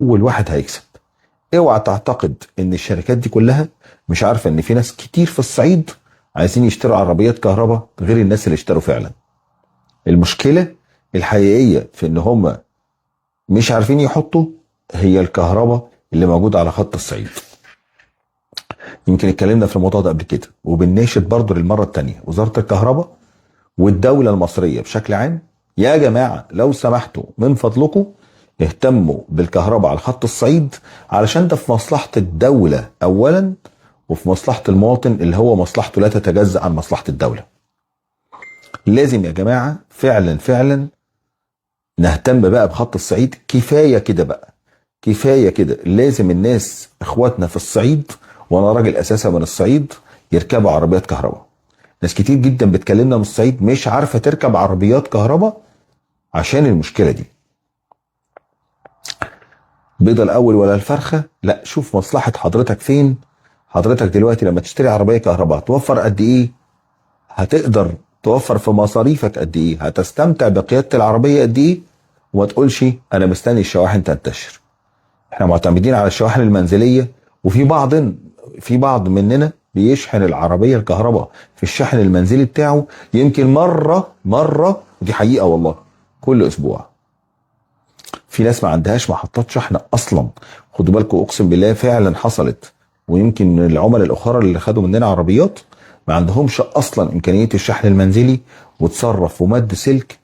اول واحد هيكسب. اوعى تعتقد ان الشركات دي كلها مش عارفه ان في ناس كتير في الصعيد عايزين يشتروا عربيات كهرباء غير الناس اللي اشتروا فعلا. المشكله الحقيقيه في ان هم مش عارفين يحطوا هي الكهرباء اللي موجوده على خط الصعيد. يمكن اتكلمنا في الموضوع ده قبل كده، وبنناشد برضه للمره الثانيه وزاره الكهرباء والدوله المصريه بشكل عام، يا جماعه لو سمحتوا من فضلكم اهتموا بالكهرباء على خط الصعيد، علشان ده في مصلحه الدوله اولا، وفي مصلحه المواطن اللي هو مصلحته لا تتجزأ عن مصلحه الدوله. لازم يا جماعه فعلا فعلا نهتم بقى بخط الصعيد. كفايه كده بقى، كفايه كده. لازم الناس اخواتنا في الصعيد، وانا راجل اساسا من الصعيد، يركبوا عربيات كهرباء. ناس كتير جدا بتكلمنا من الصعيد مش عارفه تركب عربيات كهرباء عشان المشكله دي. بيضة الاول ولا الفرخه؟ لا، شوف مصلحه حضرتك فين. حضرتك دلوقتي لما تشتري عربيه كهرباء توفر قد ايه؟ هتقدر توفر في مصاريفك قد ايه؟ هتستمتع بقياده العربيه قد ايه؟ وما تقولش انا مستني الشواحن تنتشر. احنا معتمدين على الشواحن المنزليه، وفي بعض مننا بيشحن العربيه الكهرباء في الشحن المنزلي بتاعه يمكن مره، ودي حقيقه والله، كل اسبوع. في ناس ما عندهاش محطات شحن اصلا. خدوا بالكم، اقسم بالله فعلا حصلت. ويمكن العملاء الاخرى اللي خدوا مننا عربيات ما عندهمش اصلا امكانيه الشحن المنزلي، وتصرف ومد سلك